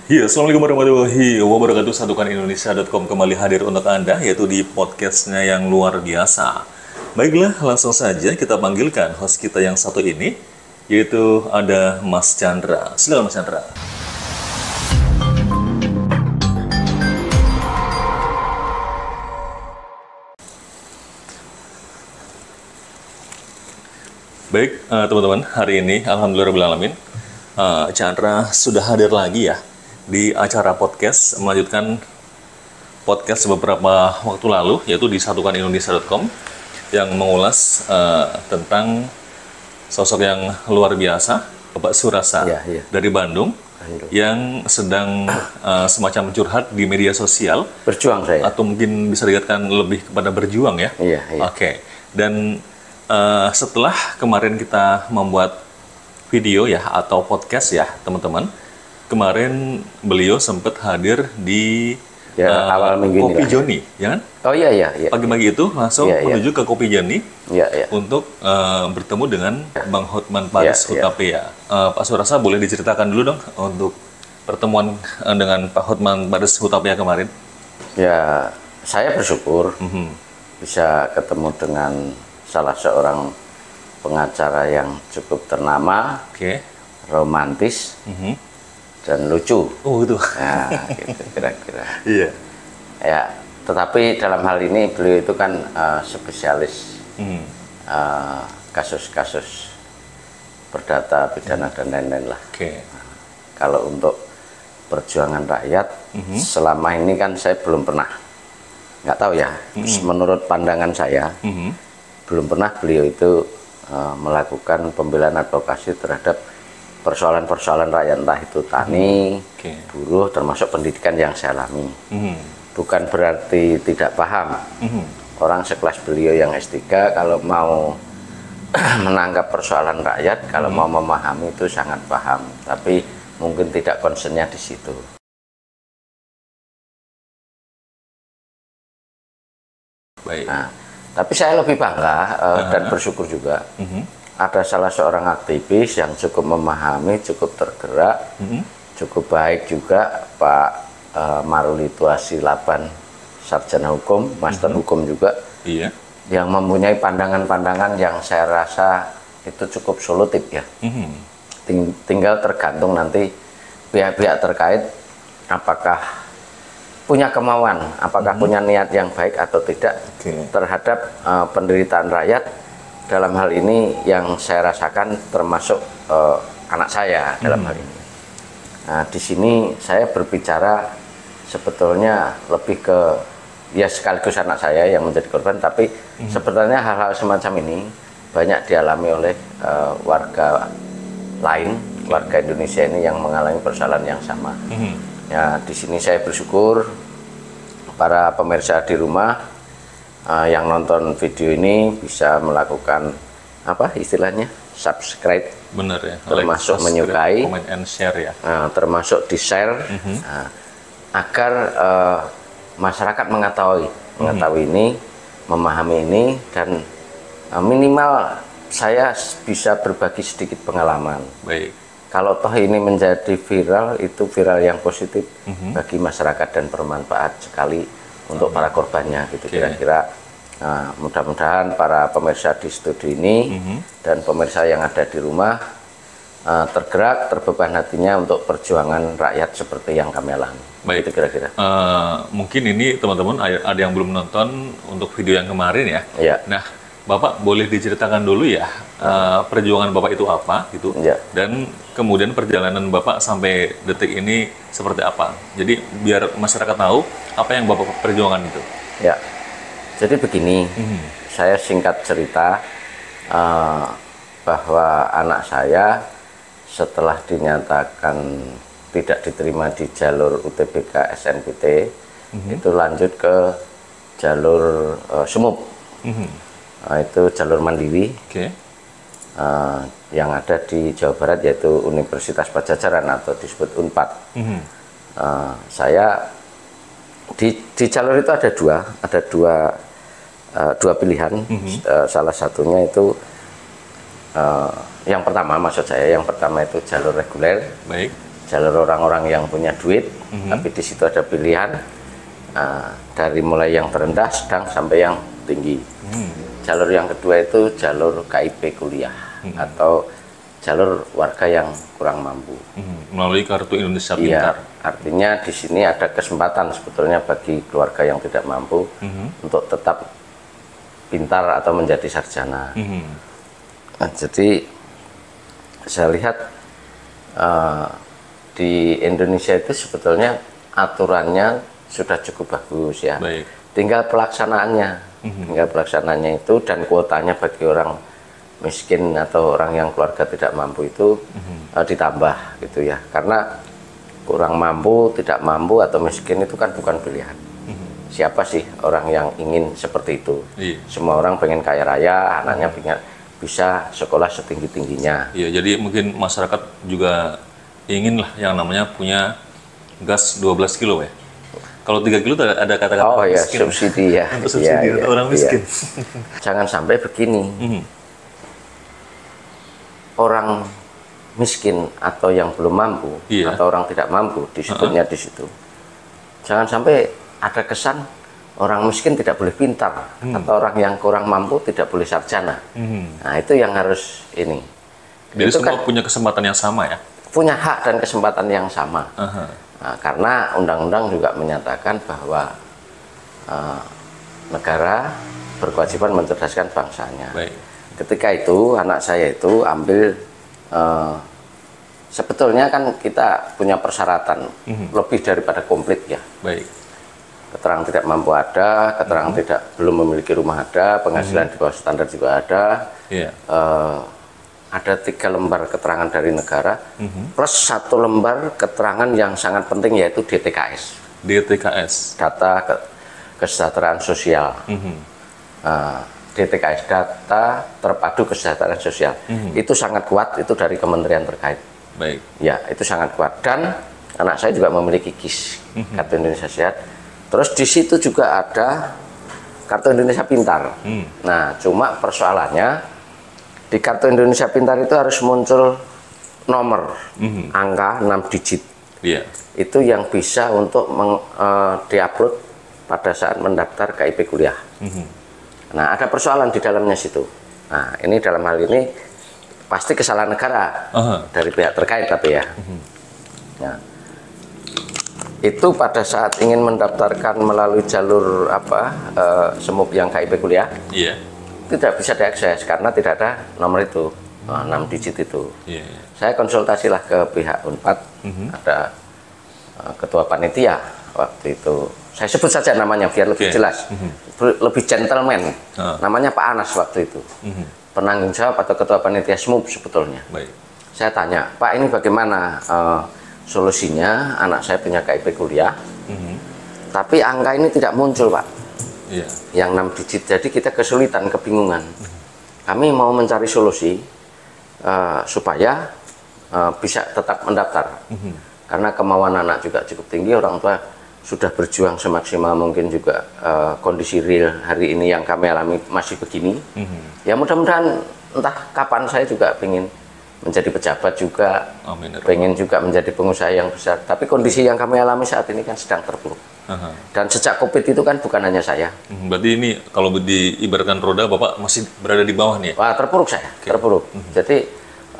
Ya, Assalamualaikum warahmatullahi wabarakatuh. Satukanindonesia.com kembali hadir untuk Anda, yaitu di podcastnya yang luar biasa. Baiklah, langsung saja kita panggilkan host kita yang satu ini, yaitu ada Mas Chandra. Silakan Mas Chandra. Baik, teman-teman, hari ini alhamdulillahirobbilalamin, Chandra sudah hadir lagi ya di acara podcast, melanjutkan podcast beberapa waktu lalu, yaitu di satukanindonesia.com yang mengulas tentang sosok yang luar biasa, Bapak Surasa dari Bandung, yang sedang semacam curhat di media sosial. Berjuang saya. Atau mungkin bisa dikatakan lebih kepada berjuang ya. Iya. Oke. Dan setelah kemarin kita membuat video ya atau podcast ya teman-teman, kemarin beliau sempat hadir di awal minggu Kopi ini Joni, ya kan? Oh iya. Pagi-pagi itu langsung menuju ke Kopi Joni untuk bertemu dengan Bang Hotman Paris Hutapea. Pak Surasa, boleh diceritakan dulu dong untuk pertemuan dengan Pak Hotman Paris Hutapea kemarin? Ya, saya bersyukur bisa ketemu dengan salah seorang pengacara yang cukup ternama, romantis, dan lucu. Oh gitu. Nah, gitu kira-kira. Iya. Ya, tetapi dalam hal ini beliau itu kan spesialis kasus-kasus perdata, pidana dan lain-lain lah. Kalau untuk perjuangan rakyat, selama ini kan saya belum pernah, nggak tahu ya, menurut pandangan saya, belum pernah beliau itu melakukan pembelaan advokasi terhadap persoalan-persoalan rakyat, entah itu tani, buruh, termasuk pendidikan yang saya alami. Bukan berarti tidak paham. Orang sekelas beliau yang S3 kalau mau menangkap persoalan rakyat, kalau mau memahami itu sangat paham, tapi mungkin tidak concernnya di situ. Baik. Nah, tapi saya lebih bangga dan bersyukur juga ada salah seorang aktivis yang cukup memahami, cukup tergerak, cukup baik juga, Pak Maruli Tuasi Laban, sarjana hukum, master hukum juga, yang mempunyai pandangan-pandangan yang saya rasa itu cukup solutif ya. Tinggal tergantung nanti pihak-pihak terkait apakah punya kemauan, apakah punya niat yang baik atau tidak terhadap penderitaan rakyat. Dalam hal ini yang saya rasakan termasuk anak saya dalam hal ini. Nah, di sini saya berbicara sebetulnya lebih ke ya sekaligus anak saya yang menjadi korban, tapi sebetulnya hal-hal semacam ini banyak dialami oleh warga lain, warga Indonesia ini yang mengalami persoalan yang sama. Ya, di sini saya bersyukur para pemirsa di rumah yang nonton video ini bisa melakukan apa istilahnya subscribe, benar ya, termasuk like, menyukai, comment and share ya, termasuk di share agar masyarakat mengetahui ini, memahami ini, dan minimal saya bisa berbagi sedikit pengalaman. Baik. Kalau toh ini menjadi viral, itu viral yang positif bagi masyarakat dan bermanfaat sekali untuk para korbannya gitu kira-kira. Nah, mudah-mudahan para pemirsa di studio ini dan pemirsa yang ada di rumah tergerak, terbeban hatinya untuk perjuangan rakyat seperti yang kami alami. Baik, itu kira-kira. Mungkin ini teman-teman ada yang belum nonton untuk video yang kemarin ya. Nah, Bapak boleh diceritakan dulu ya perjuangan Bapak itu apa gitu, dan kemudian perjalanan Bapak sampai detik ini seperti apa. Jadi biar masyarakat tahu apa yang Bapak perjuangan itu. Ya, jadi begini, saya singkat cerita bahwa anak saya setelah dinyatakan tidak diterima di jalur UTBK SNPT, itu lanjut ke jalur SUMUP. Itu jalur mandiri yang ada di Jawa Barat, yaitu Universitas Padjadjaran atau disebut UNPAD. Saya di jalur itu ada dua pilihan. Salah satunya itu yang pertama, maksud saya yang pertama itu jalur reguler. Baik. jalur orang-orang yang punya duit, tapi di situ ada pilihan dari mulai yang terendah, sedang sampai yang tinggi. Jalur yang kedua itu jalur KIP kuliah atau jalur warga yang kurang mampu. Melalui kartu Indonesia Iya, Pintar. artinya di sini ada kesempatan sebetulnya bagi keluarga yang tidak mampu untuk tetap pintar atau menjadi sarjana. Nah, jadi saya lihat di Indonesia itu sebetulnya aturannya sudah cukup bagus ya. Baik. Tinggal pelaksanaannya itu dan kuotanya bagi orang miskin atau orang yang keluarga tidak mampu itu ditambah gitu ya. Karena kurang mampu, tidak mampu atau miskin itu kan bukan pilihan. Siapa sih orang yang ingin seperti itu? Iya. Semua orang pengen kaya raya, anaknya pengen bisa sekolah setinggi-tingginya. Iya, jadi mungkin masyarakat juga ingin lah yang namanya punya gas 12 kilo ya. Kalau 3 kilo ada kata-kata Oh ya, miskin. subsidi ya. Untuk subsidi Iya, orang iya. miskin. Jangan sampai begini. Orang miskin atau yang belum mampu Iya. atau orang tidak mampu disebutnya di situ. Jangan sampai ada kesan orang miskin tidak boleh pintar atau orang yang kurang mampu tidak boleh sarjana. Nah, itu yang harus ini. Jadi Itu semua kan punya kesempatan yang sama ya. punya hak dan kesempatan yang sama. Nah, karena undang-undang juga menyatakan bahwa negara berkewajiban mencerdaskan bangsanya. Baik. Ketika itu anak saya itu ambil sebetulnya kan kita punya persyaratan lebih daripada komplit ya. Baik. Keterangan tidak mampu ada, keterangan tidak belum memiliki rumah ada, penghasilan di bawah standar juga ada. Iya. Ada 3 lembar keterangan dari negara plus 1 lembar keterangan yang sangat penting yaitu DTKS, DTKS. data kesejahteraan sosial. DTKS, data terpadu kesejahteraan sosial. Itu sangat kuat, itu dari kementerian terkait. Baik. Ya, itu sangat kuat. Dan anak saya juga memiliki KIS, Kartu Indonesia Sehat. Terus di situ juga ada Kartu Indonesia Pintar. Nah, cuma persoalannya di Kartu Indonesia Pintar itu harus muncul nomor, angka 6 digit. Iya. Itu yang bisa untuk diupload pada saat mendaftar KIP kuliah. Nah, ada persoalan di dalamnya situ. Nah, ini dalam hal ini pasti kesalahan negara dari pihak terkait tapi ya. Nah, itu pada saat ingin mendaftarkan melalui jalur SMUP yang KIP kuliah, Iya. tidak bisa diakses karena tidak ada nomor itu, 6 digit itu. Iya. Saya konsultasilah ke pihak Unpad, ada ketua panitia waktu itu. Saya sebut saja namanya biar lebih jelas, lebih gentleman. Namanya Pak Anas waktu itu, penanggung jawab atau ketua panitia SMUP sebetulnya. Baik. Saya tanya, Pak ini bagaimana solusinya? Anak saya punya KIP kuliah, tapi angka ini tidak muncul, Pak. Iya. Yang 6 digit, jadi kita kesulitan, kebingungan. Kami mau mencari solusi supaya bisa tetap mendaftar, karena kemauan anak juga cukup tinggi, orang tua sudah berjuang semaksimal mungkin juga. Kondisi real hari ini yang kami alami masih begini. Ya mudah-mudahan entah kapan saya juga ingin menjadi pejabat juga, Amin. pengen juga menjadi pengusaha yang besar, tapi kondisi yang kami alami saat ini kan sedang terpuruk. Dan sejak COVID itu kan bukan hanya saya. Berarti ini kalau diibaratkan roda, Bapak masih berada di bawah nih ya? Wah, terpuruk saya, terpuruk. Jadi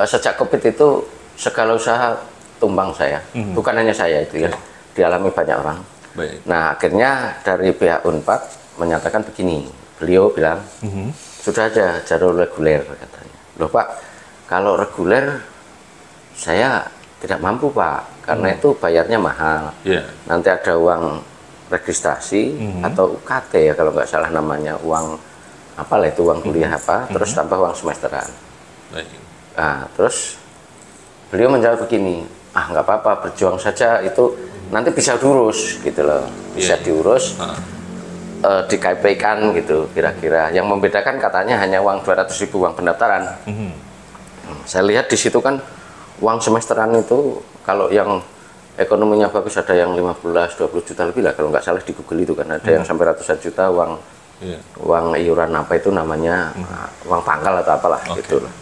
sejak COVID itu segala usaha tumbang saya. Bukan hanya saya itu ya, dialami banyak orang. Baik. Nah, akhirnya dari pihak Unpad menyatakan begini. Beliau bilang, sudah aja jalur reguler katanya. Loh Pak, kalau reguler saya tidak mampu Pak, karena itu bayarnya mahal. Iya. Nanti ada uang registrasi atau UKT ya kalau nggak salah namanya, uang apalah itu, uang kuliah apa, terus tambah uang semesteran. Baik. Nah, terus beliau menjawab begini, nggak apa-apa, berjuang saja, itu nanti bisa diurus gitu loh, bisa diurus, di KIP-kan gitu kira-kira. Yang membedakan katanya hanya uang 200.000 uang pendaftaran. Saya lihat di situ kan uang semesteran itu kalau yang ekonominya bagus ada yang 15-20 juta lebih lah kalau nggak salah, di Google itu kan ada yang sampai ratusan juta uang uang iuran apa itu namanya, uang pangkal atau apalah gitu loh.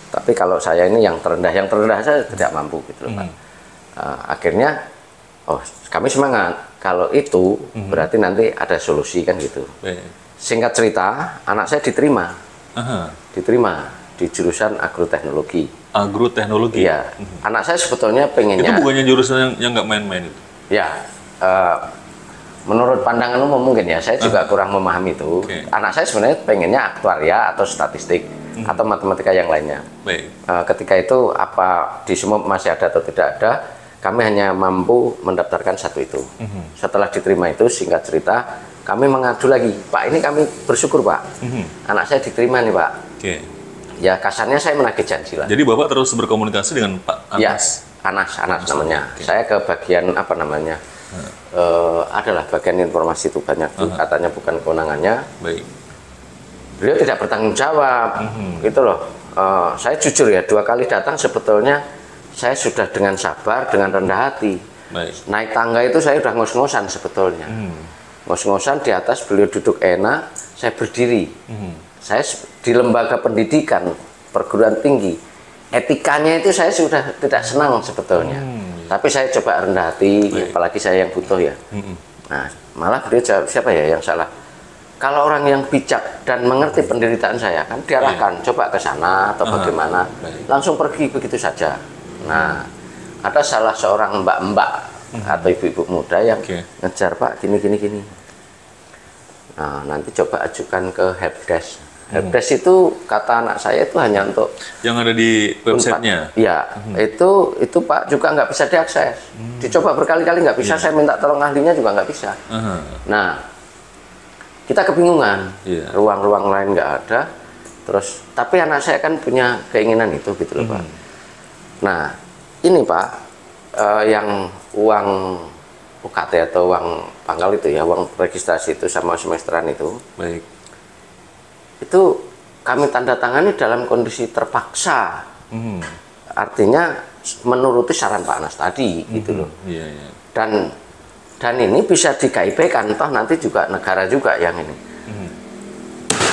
Tapi kalau saya ini yang terendah saya tidak mampu gitu loh Pak. Akhirnya, oh kami semangat. Kalau itu berarti nanti ada solusi kan gitu. Singkat cerita, anak saya diterima. Diterima di jurusan agroteknologi. Agroteknologi? Iya. Anak saya sebetulnya pengennya... Itu bukannya jurusan yang nggak main-main itu? Ya, menurut pandangan umum mungkin ya, saya juga kurang memahami itu. Anak saya sebenarnya pengennya aktuaria atau statistik atau matematika yang lainnya. Ketika itu apa di semua masih ada atau tidak ada, kami hanya mampu mendaftarkan satu itu. Setelah diterima itu, singkat cerita, kami mengadu lagi, Pak ini kami bersyukur Pak, anak saya diterima nih Pak. Ya kasarnya saya menagih janji lah. Jadi Bapak terus berkomunikasi dengan Pak Anas? Ya, Anas namanya. Saya ke bagian apa namanya, adalah bagian informasi itu banyak tuh, katanya bukan kewenangannya. Beliau tidak bertanggung jawab, gitu loh. Saya jujur ya, 2 kali datang sebetulnya saya sudah dengan sabar, dengan rendah hati. Naik tangga itu saya udah ngos-ngosan sebetulnya. Ngos-ngosan di atas, beliau duduk enak, saya berdiri. Saya di lembaga pendidikan, perguruan tinggi, etikanya itu saya sudah tidak senang sebetulnya. Tapi saya coba rendah hati, apalagi saya yang butuh ya. Nah, malah beliau jawab, siapa ya yang salah? Kalau orang yang bijak dan mengerti penderitaan saya, kan diarahkan, coba ke sana atau bagaimana. Langsung pergi begitu saja. Nah, ada salah seorang mbak-mbak atau ibu-ibu muda yang ngejar, Pak, gini. Nah, nanti coba ajukan ke helpdesk. Helpdesk itu kata anak saya itu hanya untuk yang ada di websitenya. Ya, itu Pak juga nggak bisa diakses. Dicoba berkali-kali nggak bisa. Saya minta tolong ahlinya juga nggak bisa. Nah, kita kebingungan. Ruang-ruang lain nggak ada. Terus, tapi anak saya kan punya keinginan itu gitu loh Pak. Nah, ini Pak, yang uang UKT atau uang pangkal itu ya, uang registrasi itu sama semesteran itu. Itu kami tanda tangani dalam kondisi terpaksa. Artinya menuruti saran Pak Anas tadi gitu loh. Dan ini bisa di KIP kan, toh nanti juga negara juga yang ini.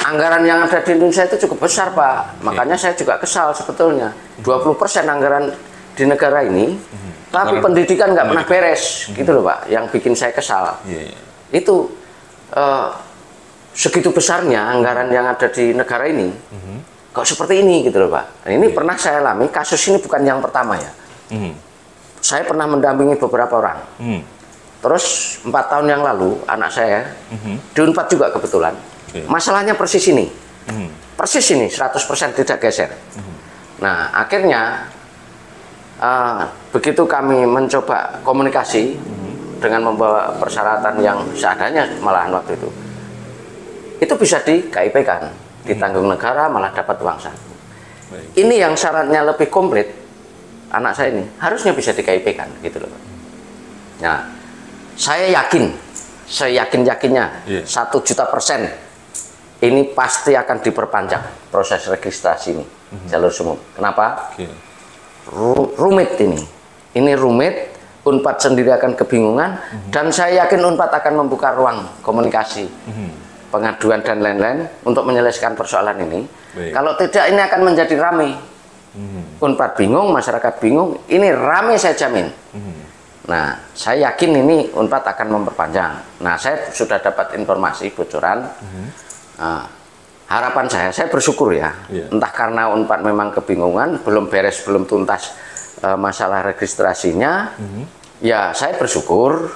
Anggaran yang ada di Indonesia itu cukup besar Pak. Makanya saya juga kesal sebetulnya. 20% anggaran di negara ini, tapi pendidikan nggak pernah beres gitu loh Pak. Yang bikin saya kesal. Itu segitu besarnya anggaran yang ada di negara ini, kok seperti ini gitu loh Pak. Nah, ini pernah saya alami, kasus ini bukan yang pertama ya. Saya pernah mendampingi beberapa orang. Terus 4 tahun yang lalu anak saya di Unpad juga kebetulan. Masalahnya persis ini. Persis ini 100% tidak geser. Nah, akhirnya begitu kami mencoba komunikasi dengan membawa persyaratan yang seadanya malahan waktu itu bisa di KIP kan, ditanggung negara malah dapat uang saku. Ini yang syaratnya lebih komplit, anak saya ini harusnya bisa di KIP kan, gitu loh. Nah, saya yakin-yakinnya 1.000.000% ini pasti akan diperpanjang proses registrasi ini, jalur sumum. Kenapa? Rumit ini rumit. Unpad sendiri akan kebingungan, dan saya yakin Unpad akan membuka ruang komunikasi, pengaduan dan lain-lain untuk menyelesaikan persoalan ini. Kalau tidak, ini akan menjadi rame. Unpad bingung, masyarakat bingung, ini rame saya jamin. Nah, saya yakin ini Unpad akan memperpanjang. Nah, saya sudah dapat informasi bocoran. Harapan saya bersyukur ya. Entah karena Unpad memang kebingungan, belum beres, belum tuntas masalah registrasinya. Ya, saya bersyukur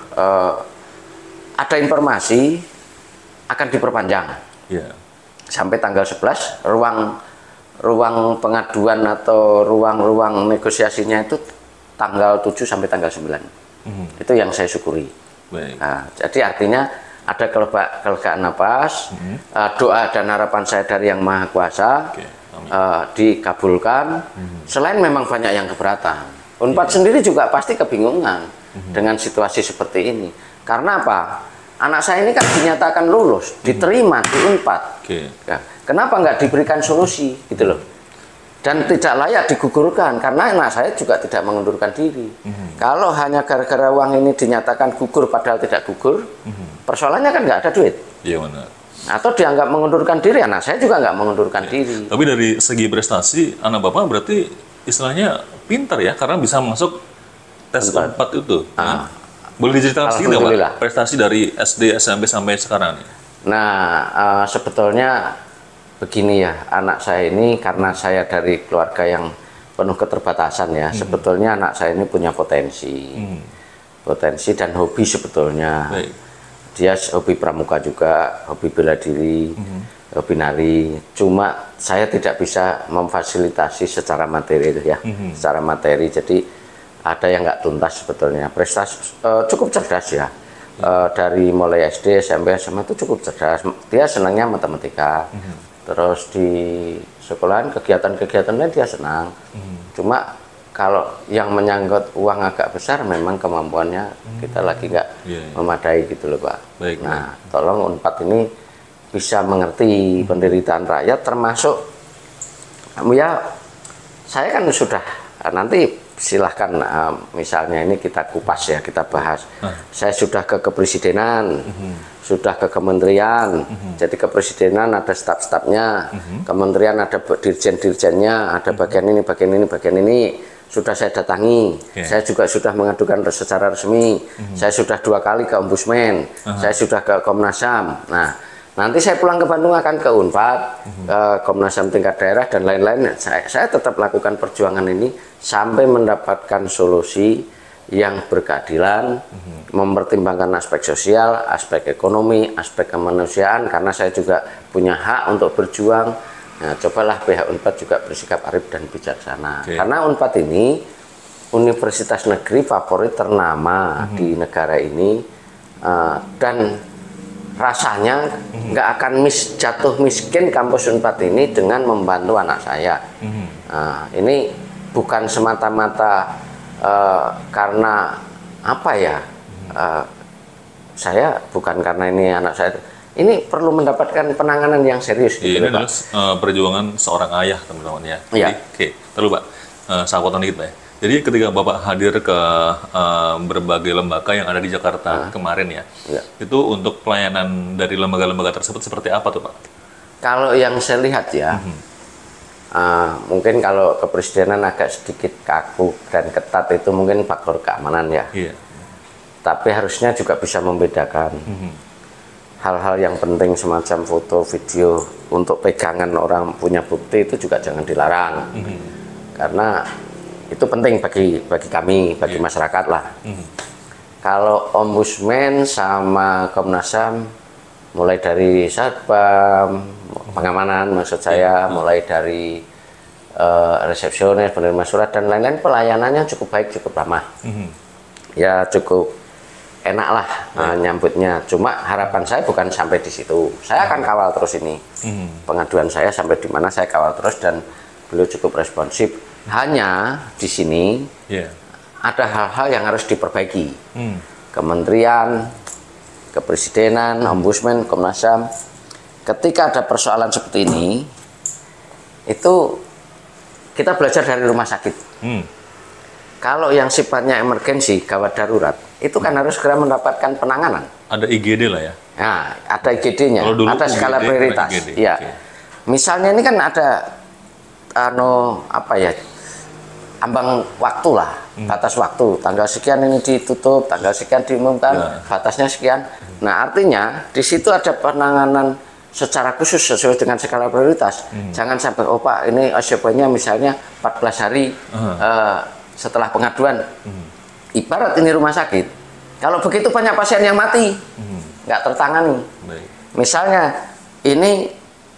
ada informasi akan diperpanjang sampai tanggal 11. Ruang pengaduan atau ruang negosiasinya itu tanggal 7 sampai tanggal 9. Itu yang saya syukuri. Nah, jadi artinya ada kelegaan napas, doa dan harapan saya dari Yang Maha Kuasa dikabulkan. Selain memang banyak yang keberatan, Unpad sendiri juga pasti kebingungan dengan situasi seperti ini. Karena apa? Anak saya ini kan dinyatakan lulus, diterima di Unpad. Ya, kenapa nggak diberikan solusi gitu loh? Dan tidak layak digugurkan, karena anak saya juga tidak mengundurkan diri. Kalau hanya gara-gara uang ini dinyatakan gugur padahal tidak gugur, persoalannya kan nggak ada duit. Iya benar. Atau dianggap mengundurkan diri, anak saya juga nggak mengundurkan diri. Tapi dari segi prestasi, anak Bapak berarti istilahnya pintar ya, karena bisa masuk tes Unpad itu. Ya. Boleh diceritakan sedikit nggak, Pak? Prestasi dari SD, SMP sampai sekarang nih. Nah, sebetulnya begini ya, anak saya ini karena saya dari keluarga yang penuh keterbatasan ya, sebetulnya anak saya ini punya potensi. Potensi dan hobi sebetulnya. Baik. Dia hobi pramuka juga, hobi bela diri, hobi nari. Cuma saya tidak bisa memfasilitasi secara materi ya, secara materi. Jadi ada yang nggak tuntas sebetulnya. Prestasi cukup cerdas ya. Dari mulai SD, SMP, SMA itu cukup cerdas. Dia senangnya matematika. Terus di sekolahan kegiatan-kegiatan lain dia senang. Cuma kalau yang menyangkut uang agak besar, memang kemampuannya kita lagi nggak memadai gitu loh, Pak. Baik, nah, tolong Unpad ini bisa mengerti penderitaan rakyat, termasuk ya saya kan sudah nanti silahkan misalnya ini kita kupas ya, kita bahas. Saya sudah ke kepresidenan, sudah ke kementerian. Jadi kepresidenan ada staf-stafnya, kementerian ada dirjen-dirjennya, ada bagian ini, bagian ini, bagian ini. Sudah saya datangi. Saya juga sudah mengadukan secara resmi. Saya sudah 2 kali ke Ombudsman. Saya sudah ke Komnas HAM. Nah, nanti saya pulang ke Bandung akan ke Unpad, Komnas HAM tingkat daerah dan lain-lain. Saya tetap lakukan perjuangan ini sampai mendapatkan solusi yang berkeadilan, mempertimbangkan aspek sosial, aspek ekonomi, aspek kemanusiaan, karena saya juga punya hak untuk berjuang. Nah, cobalah pihak Unpad juga bersikap arif dan bijaksana. Karena Unpad ini universitas negeri favorit ternama di negara ini, dan rasanya nggak akan jatuh miskin kampus Unpad ini dengan membantu anak saya. Ini bukan semata-mata karena apa ya, saya bukan karena ini anak saya, ini perlu mendapatkan penanganan yang serius. Gitu, ini adalah perjuangan seorang ayah, teman-teman ya. Jadi, oke, terlalu Pak, saya potong dikit Pak. Jadi ketika Bapak hadir ke berbagai lembaga yang ada di Jakarta kemarin ya, itu untuk pelayanan dari lembaga-lembaga tersebut seperti apa tuh Pak? Kalau yang saya lihat ya, mungkin kalau kepresidenan agak sedikit kaku dan ketat itu mungkin faktor keamanan ya. Tapi harusnya juga bisa membedakan. Hal-hal yang penting semacam foto, video untuk pegangan orang punya bukti itu juga jangan dilarang. Karena itu penting bagi kami, bagi masyarakat lah. Kalau Ombudsman sama Komnas HAM, mulai dari Satpam, pengamanan maksud saya, mulai dari resepsionis, penerima surat dan lain-lain, pelayanannya cukup baik, cukup ramah. Ya cukup enak lah nyambutnya. Cuma harapan saya bukan sampai di situ. Saya akan kawal terus ini. Pengaduan saya sampai di mana saya kawal terus dan beliau cukup responsif. Hanya di sini ada hal-hal yang harus diperbaiki. Kementerian, kepresidenan, Ombudsman, Komnas HAM, ketika ada persoalan seperti ini, itu kita belajar dari rumah sakit. Kalau yang sifatnya emergensi, gawat darurat, itu kan harus segera mendapatkan penanganan. Ada IGD lah ya? Nah, ada IGD-nya, ada skala prioritas. Ya. Misalnya ini kan ada ambang waktu lah, batas waktu. Tanggal sekian ini ditutup, tanggal sekian diumumkan, batasnya sekian. Nah, artinya di situ ada penanganan secara khusus sesuai dengan skala prioritas. Jangan sampai, oh Pak, ini OSP-nya misalnya 14 hari setelah pengaduan. Ibarat ini rumah sakit, kalau begitu banyak pasien yang mati, nggak tertangani. Misalnya ini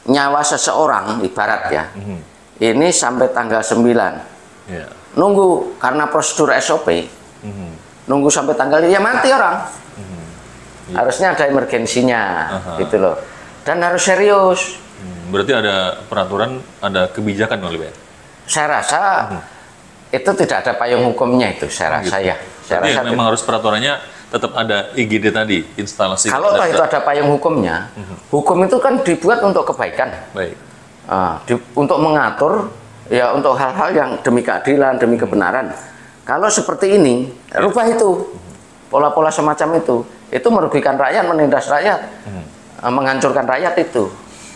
nyawa seseorang, ibarat ya, ini sampai tanggal 9, nunggu karena prosedur SOP, nunggu sampai tanggal ya mati orang. Harusnya ada emergensinya, gitu loh, dan harus serius. Berarti ada peraturan, ada kebijakan oleh Pak? Saya rasa itu tidak ada payung hukumnya itu, saya rasa ya. Saya rasa memang harus peraturannya tetap ada IGD tadi, instalasi. Kalau itu ada payung hukumnya, hukum itu kan dibuat untuk kebaikan. Baik. Untuk mengatur ya, untuk hal-hal yang demi keadilan, demi kebenaran. Kalau seperti ini, rubah itu. Pola-pola semacam itu merugikan rakyat, menindas rakyat, menghancurkan rakyat itu.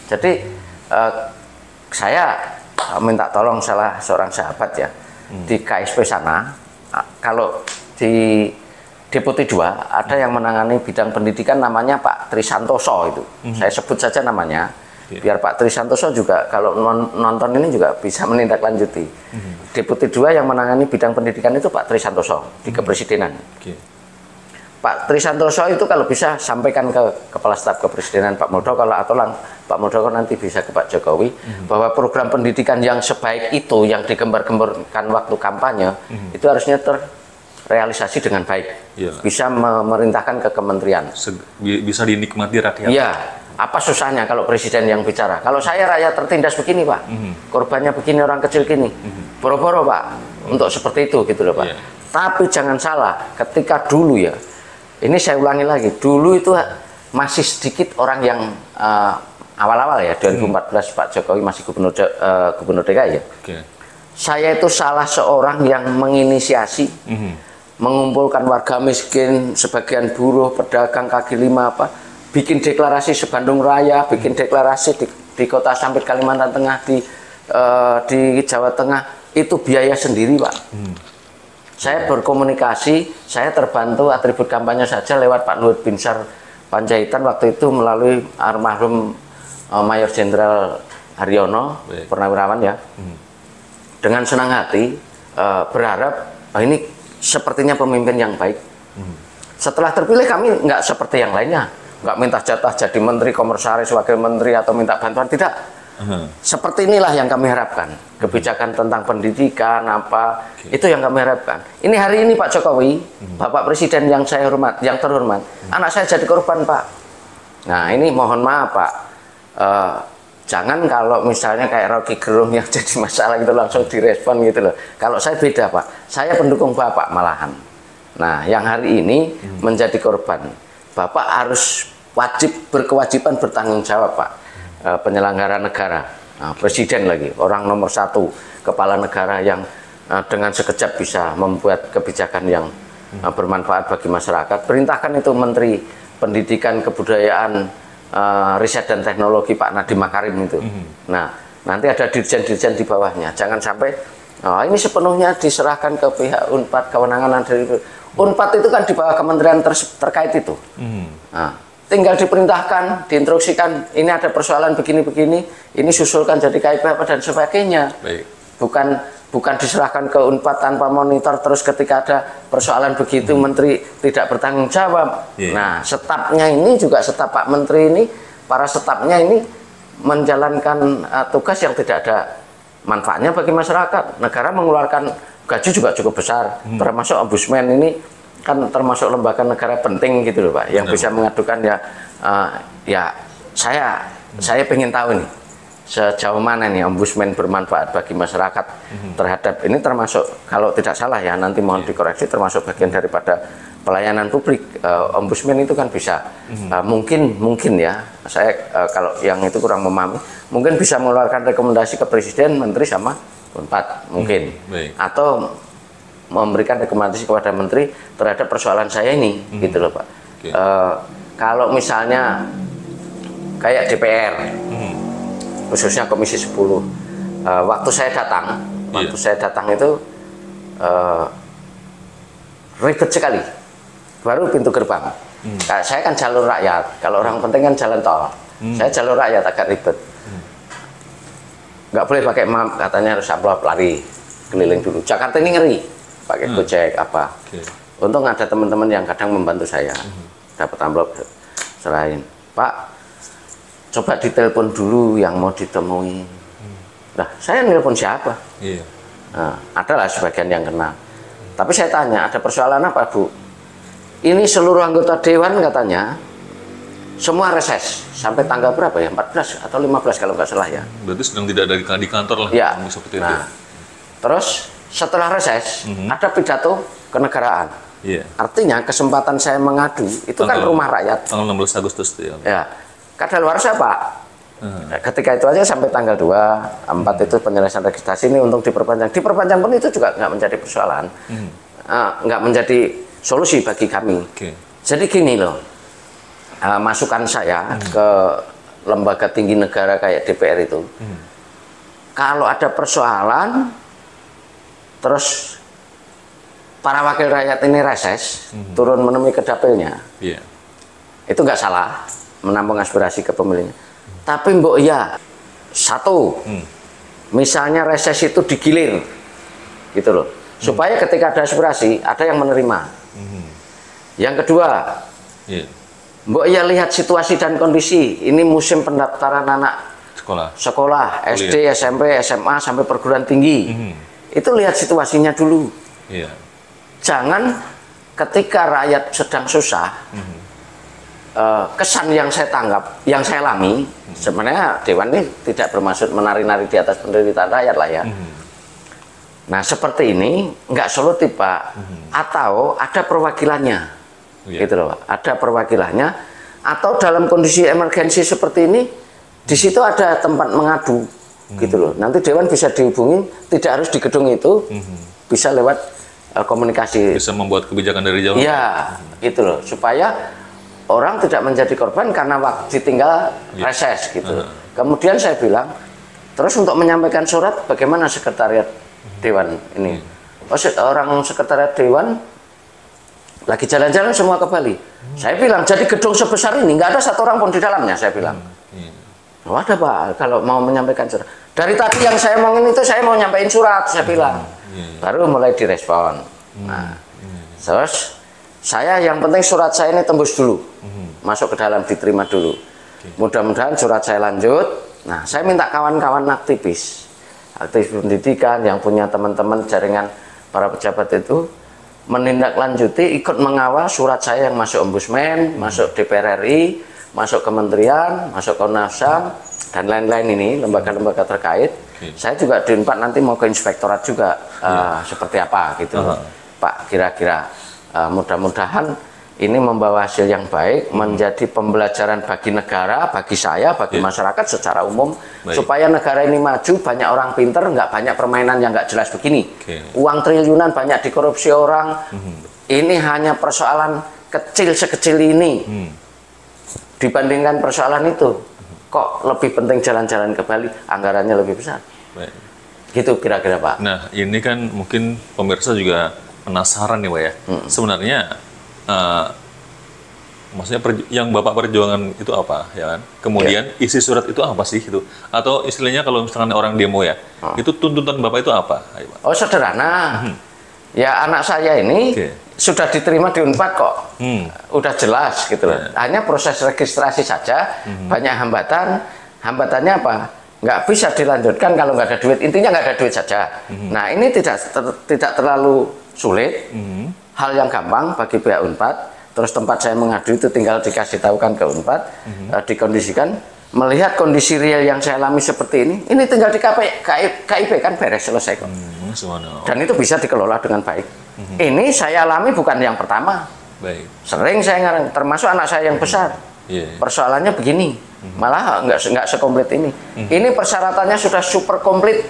Jadi saya minta tolong salah seorang sahabat ya, di KSP sana, kalau di Deputi 2 ada yang menangani bidang pendidikan namanya Pak Trisantoso itu. Saya sebut saja namanya. Biar Pak Trisantoso juga kalau nonton ini juga bisa menindaklanjuti. Deputi 2 yang menangani bidang pendidikan itu Pak Trisantoso di Kepresidenan. Pak Trisantoso itu kalau bisa sampaikan ke Kepala Staf Kepresidenan Pak Muldoko atau Pak Muldoko nanti bisa ke Pak Jokowi bahwa program pendidikan yang sebaik itu yang digembar-gemborkan waktu kampanye itu harusnya terrealisasi dengan baik. Bisa memerintahkan ke kementerian. Bisa dinikmati rakyat. Iya. Apa susahnya kalau presiden yang bicara? Kalau saya rakyat tertindas begini Pak, korbannya begini, orang kecil gini, boro-boro Pak, untuk seperti itu gitu loh Pak. Tapi jangan salah, ketika dulu ya, ini saya ulangi lagi, dulu itu masih sedikit orang yang awal-awal ya, 2014 Pak Jokowi masih gubernur DKI ya. Saya itu salah seorang yang menginisiasi, mengumpulkan warga miskin, sebagian buruh, pedagang kaki lima apa, bikin deklarasi se-Bandung Raya, bikin deklarasi di kota sampai Kalimantan Tengah, di Jawa Tengah, itu biaya sendiri Pak. Saya berkomunikasi, saya terbantu atribut kampanye saja lewat Pak Luhut Binsar Panjaitan waktu itu melalui almarhum Mayor Jenderal Haryono, purnawirawan ya. Dengan senang hati berharap ini sepertinya pemimpin yang baik. Setelah terpilih kami nggak seperti yang lainnya, nggak minta jatah jadi menteri, komisaris, wakil menteri atau minta bantuan, tidak. Seperti inilah yang kami harapkan, kebijakan tentang pendidikan apa itu yang kami harapkan. Ini hari ini Pak Jokowi, Bapak Presiden yang saya hormat, yang terhormat, anak saya jadi korban Pak. Nah ini mohon maaf Pak, jangan kalau misalnya kayak Rocky Gerung yang jadi masalah gitu langsung direspon gitu loh. Kalau saya beda Pak, saya pendukung Bapak malahan. Nah yang hari ini menjadi korban, Bapak harus berkewajiban bertanggung jawab Pak. Penyelenggara negara, presiden lagi, orang nomor 1, kepala negara yang dengan sekejap bisa membuat kebijakan yang bermanfaat bagi masyarakat. Perintahkan itu Menteri Pendidikan, Kebudayaan, Riset dan Teknologi Pak Nadiem Makarim itu. Nah, nanti ada dirjen-dirjen di bawahnya. Jangan sampai ini sepenuhnya diserahkan ke pihak Unpad, kewenangan dari Unpad itu kan di bawah kementerian terkait itu. Nah, tinggal diperintahkan, diinstruksikan, ini ada persoalan begini-begini, ini susulkan jadi KIP apa dan sebagainya. Bukan diserahkan ke Unpad tanpa monitor, terus ketika ada persoalan begitu Menteri tidak bertanggung jawab. Nah, stafnya ini juga staf Pak Menteri ini, para stafnya ini menjalankan tugas yang tidak ada manfaatnya bagi masyarakat. Negara mengeluarkan gaji juga cukup besar, termasuk ombudsman ini kan termasuk lembaga negara penting gitu loh Pak, yang bisa mengadukan ya saya pengen tahu nih sejauh mana nih ombudsman bermanfaat bagi masyarakat terhadap ini, termasuk kalau tidak salah ya nanti mohon dikoreksi, termasuk bagian daripada pelayanan publik. Ombudsman itu kan bisa mungkin ya saya kalau yang itu kurang memahami, mungkin bisa mengeluarkan rekomendasi ke presiden, menteri sama Unpad mungkin, atau memberikan rekomendasi kepada menteri terhadap persoalan saya ini, gitu loh Pak. Kalau misalnya kayak DPR, khususnya Komisi 10, waktu saya datang itu ribet sekali, baru pintu gerbang. Saya kan jalur rakyat, kalau orang penting kan jalan tol, saya jalur rakyat agak ribet. Nggak boleh pakai map, katanya harus amplop lari keliling dulu. Jakarta ini ngeri pakai Gojek apa. Untung ada teman-teman yang kadang membantu saya, dapat amplop selain Pak, coba ditelepon dulu yang mau ditemui. Nah, saya nelpon siapa? Nah, adalah sebagian yang kenal. Tapi saya tanya, ada persoalan apa Bu? Ini seluruh anggota dewan katanya semua reses sampai tanggal berapa ya? 14 atau 15 kalau nggak salah ya. Berarti sedang tidak ada di kantor lah. Ya. Seperti itu. Nah, terus setelah reses ada pidato kenegaraan. Artinya kesempatan saya mengadu itu kan rumah rakyat. Tanggal 16 Agustus itu ya. Ya. Kadaluarsa Pak. Ketika itu aja sampai tanggal 2, 4 itu penyelesaian registrasi ini untuk diperpanjang. Diperpanjang pun itu juga nggak menjadi persoalan. Nggak menjadi solusi bagi kami. Jadi gini loh. Masukan saya ke lembaga tinggi negara kayak DPR itu, kalau ada persoalan terus para wakil rakyat ini reses, turun menemui ke dapilnya, itu nggak salah menampung aspirasi ke pemilihnya. Tapi mbok ya satu, misalnya reses itu digilir, gitu loh, supaya ketika ada aspirasi ada yang menerima. Yang kedua, mbok ya lihat situasi dan kondisi. Ini musim pendaftaran anak sekolah SD, SMP, SMA sampai perguruan tinggi. Itu lihat situasinya dulu. Jangan ketika rakyat sedang susah, kesan yang saya tanggap, yang saya alami, sebenarnya Dewan ini tidak bermaksud menari-nari di atas penderitaan rakyat lah ya. Nah seperti ini nggak solutif Pak, atau ada perwakilannya, gitu loh, ada perwakilannya, atau dalam kondisi emergensi seperti ini, di situ ada tempat mengadu, gitu loh. Nanti Dewan bisa dihubungi, tidak harus di gedung itu, bisa lewat komunikasi. Bisa membuat kebijakan dari jauh. Iya, gitu loh, supaya orang tidak menjadi korban karena waktu ditinggal reses gitu. Kemudian saya bilang, terus untuk menyampaikan surat, bagaimana sekretariat Dewan ini? Orang sekretariat Dewan lagi jalan-jalan semua ke Bali. Saya bilang, jadi gedung sebesar ini nggak ada satu orang pun di dalamnya. Saya bilang, oh, ada Pak, kalau mau menyampaikan surat. Dari tadi yang saya omongin itu saya mau nyampaikan surat, saya bilang. Baru mulai direspon. Nah, terus saya yang penting surat saya ini tembus dulu, masuk ke dalam, diterima dulu. Mudah-mudahan surat saya lanjut. Nah, saya minta kawan-kawan aktivis pendidikan yang punya teman-teman jaringan para pejabat itu menindaklanjuti, ikut mengawal surat saya yang masuk Ombudsman, masuk DPR RI, masuk kementerian, masuk Komnas HAM, dan lain-lain ini, lembaga-lembaga terkait. Saya juga di Unpad nanti mau ke inspektorat juga, seperti apa gitu, Pak, kira-kira. Mudah-mudahan ini membawa hasil yang baik, menjadi pembelajaran bagi negara, bagi saya, bagi masyarakat secara umum, supaya negara ini maju, banyak orang pinter, nggak banyak permainan yang nggak jelas begini. Uang triliunan banyak dikorupsi orang, ini hanya persoalan kecil sekecil ini, dibandingkan persoalan itu. Kok lebih penting jalan-jalan ke Bali, anggarannya lebih besar. Gitu kira-kira Pak. Nah ini kan mungkin pemirsa juga penasaran nih Pak ya. Sebenarnya maksudnya yang Bapak perjuangan itu apa ya kan? Kemudian isi surat itu apa sih itu? Atau istilahnya kalau misalkan orang demo ya, itu tuntutan Bapak itu apa? Ayo, Pak. Oh sederhana. Ya anak saya ini sudah diterima di Unpad kok, udah jelas gitu loh. Hanya proses registrasi saja, banyak hambatan. Hambatannya apa? Nggak bisa dilanjutkan kalau nggak ada duit. Intinya nggak ada duit saja. Nah ini tidak terlalu sulit, hal yang gampang bagi pihak Unpad. Terus tempat saya mengadu itu tinggal dikasih tahukan ke Unpad, dikondisikan. Melihat kondisi real yang saya alami seperti ini tinggal di KIP kan beres, selesai kok. Dan itu bisa dikelola dengan baik. Ini saya alami bukan yang pertama. Sering saya ngarang, termasuk anak saya yang besar. Persoalannya begini, malah nggak sekomplit ini. Ini persyaratannya sudah super komplit.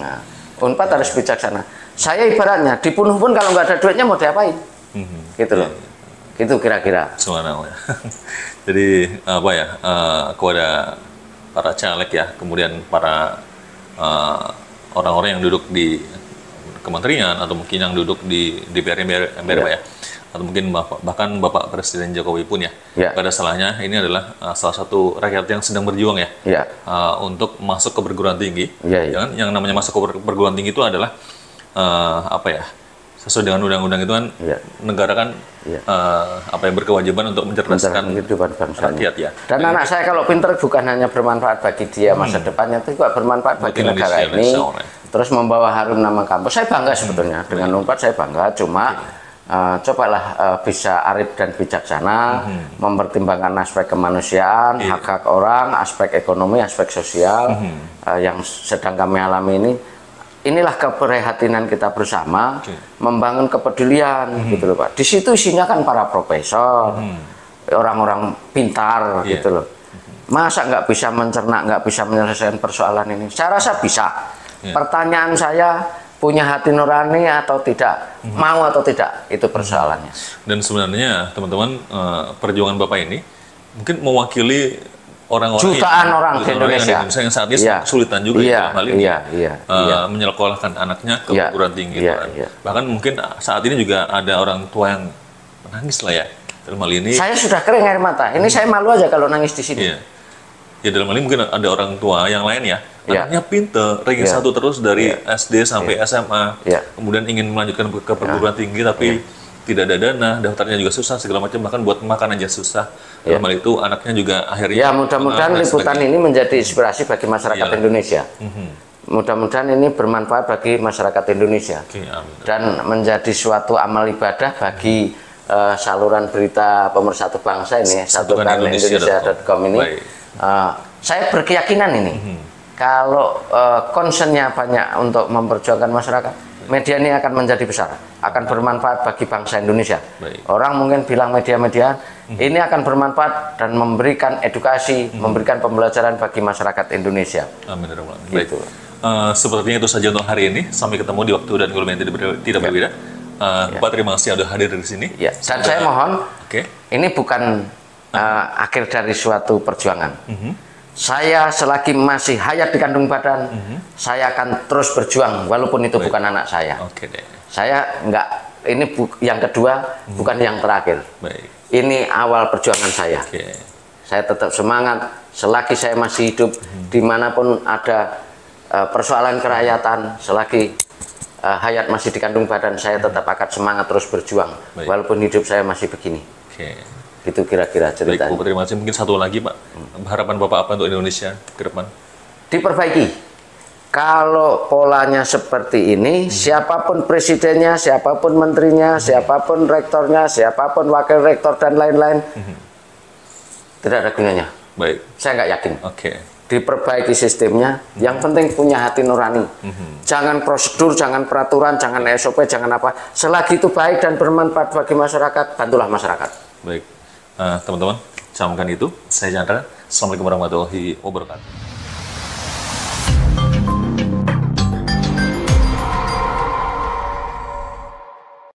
Nah, Unpad harus bijaksana. Saya ibaratnya dibunuh pun kalau nggak ada duitnya mau diapain? Gitu loh. Gitu kira-kira. Jadi apa ya, kepada para caleg ya, kemudian para orang-orang yang duduk di kementerian atau mungkin yang duduk di DPR MPR Pak ya, atau mungkin bahkan Bapak Presiden Jokowi pun ya, pada salahnya ini adalah salah satu rakyat yang sedang berjuang ya, untuk masuk ke perguruan tinggi. Yang namanya masuk ke perguruan tinggi itu adalah apa ya, sesuai dengan undang-undang itu kan, negara kan apa yang berkewajiban untuk mencerdaskan kehidupan bangsa rakyat ya. Dan anak saya kalau pinter bukan hanya bermanfaat bagi dia masa depannya, itu juga bermanfaat bagi negara ini. Terus membawa harum nama kampus. Saya bangga sebetulnya dengan Unpad, saya bangga. Cuma cobalah bisa arif dan bijaksana, mempertimbangkan aspek kemanusiaan, hak-hak orang, aspek ekonomi, aspek sosial yang sedang kami alami ini. Inilah keprihatinan kita bersama, membangun kepedulian gitu loh Pak. Di situ isinya kan para profesor, orang-orang pintar gitu loh. Masa nggak bisa mencerna, nggak bisa menyelesaikan persoalan ini? Saya rasa bisa. Pertanyaan saya, punya hati nurani atau tidak, mau atau tidak, itu persoalannya. Dan sebenarnya teman-teman, perjuangan Bapak ini mungkin mewakili orang-orang jutaan orang di Indonesia yang saat ini kesulitan juga dalam hal ini menyekolahkan anaknya ke perguruan tinggi. Bahkan mungkin saat ini juga ada orang tua yang menangis lah ya dalam hal ini. Saya sudah kering air mata. Ini saya malu aja kalau nangis di sini. Ya dalam hal ini mungkin ada orang tua yang lain ya, anaknya pinter, ranking 1 terus dari SD sampai SMA, kemudian ingin melanjutkan ke perguruan tinggi tapi tidak ada dana, daftarnya juga susah segala macam, bahkan buat makan aja susah. Dalam hal itu anaknya juga akhirnya. Ya mudah-mudahan liputan ini menjadi inspirasi bagi masyarakat Indonesia. Mudah-mudahan ini bermanfaat bagi masyarakat Indonesia dan menjadi suatu amal ibadah bagi saluran berita pemersatu bangsa ini, satukan Indonesia.com ini. Saya berkeyakinan ini kalau concernnya banyak untuk memperjuangkan masyarakat, media ini akan menjadi besar, akan bermanfaat bagi bangsa Indonesia. Orang mungkin bilang media-media ini akan bermanfaat dan memberikan edukasi, memberikan pembelajaran bagi masyarakat Indonesia. Amin. Gitu. Sepertinya itu saja untuk hari ini. Sampai ketemu di waktu dan volume yang tidak berbeda. Pak, terima kasih sudah hadir di sini. Dan saya mohon, ini bukan akhir dari suatu perjuangan. Saya selagi masih hayat di kandung badan, saya akan terus berjuang walaupun itu bukan anak saya. Saya enggak, ini yang kedua, bukan yang terakhir. Ini awal perjuangan saya. Saya tetap semangat selagi saya masih hidup, dimanapun ada persoalan kerakyatan, selagi hayat masih di kandung badan, saya tetap akan semangat terus berjuang walaupun hidup saya masih begini. Itu kira-kira ceritanya. Baik, terima kasih. Mungkin satu lagi, Pak. Harapan Bapak apa untuk Indonesia ke depan? Diperbaiki. Kalau polanya seperti ini, siapapun presidennya, siapapun menterinya, siapapun rektornya, siapapun wakil rektor dan lain-lain, tidak ada gunanya. Baik. Saya nggak yakin. Diperbaiki sistemnya. Yang penting punya hati nurani. Jangan prosedur, jangan peraturan, jangan SOP, jangan apa. Selagi itu baik dan bermanfaat bagi masyarakat, bantulah masyarakat. Baik. Teman-teman, camkan itu. Saya Chandra. Assalamualaikum warahmatullahi wabarakatuh.